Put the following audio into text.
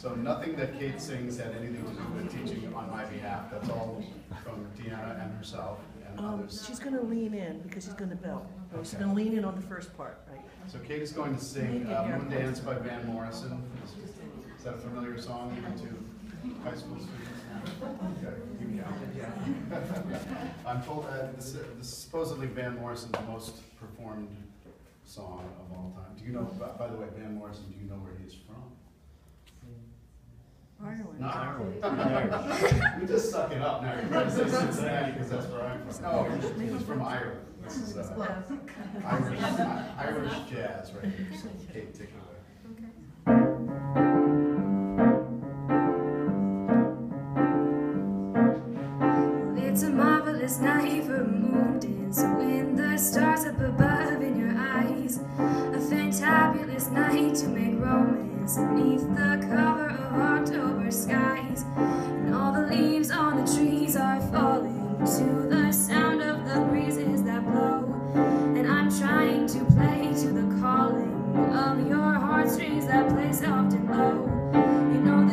So nothing that Kate sings had anything to do with teaching on my behalf. That's all from Deanna and herself and others. She's going to lean in because she's going to belt. Okay. She's going to lean in on the first part, right? So Kate is going to sing Moon Dance by Van Morrison. Is that a familiar song even to high school students? Okay, you count. I'm told that this is supposedly Van Morrison's most performed song of all time. Do you know, by the way, Van Morrison, do you know where he is from? Ireland. Not Ireland. We just suck it up now. You're trying to say Cincinnati because that's where I'm from. No, he's from Ireland. This is Irish jazz right here. So Kate, take it away. It's a marvelous night for a moon dance, when the stars up above in your eyes. A fantabulous night to make romance beneath the cover of October skies. And all the leaves on the trees are falling to the sound of the breezes that blow. And I'm trying to play to the calling of your heartstrings that play soft and low. You know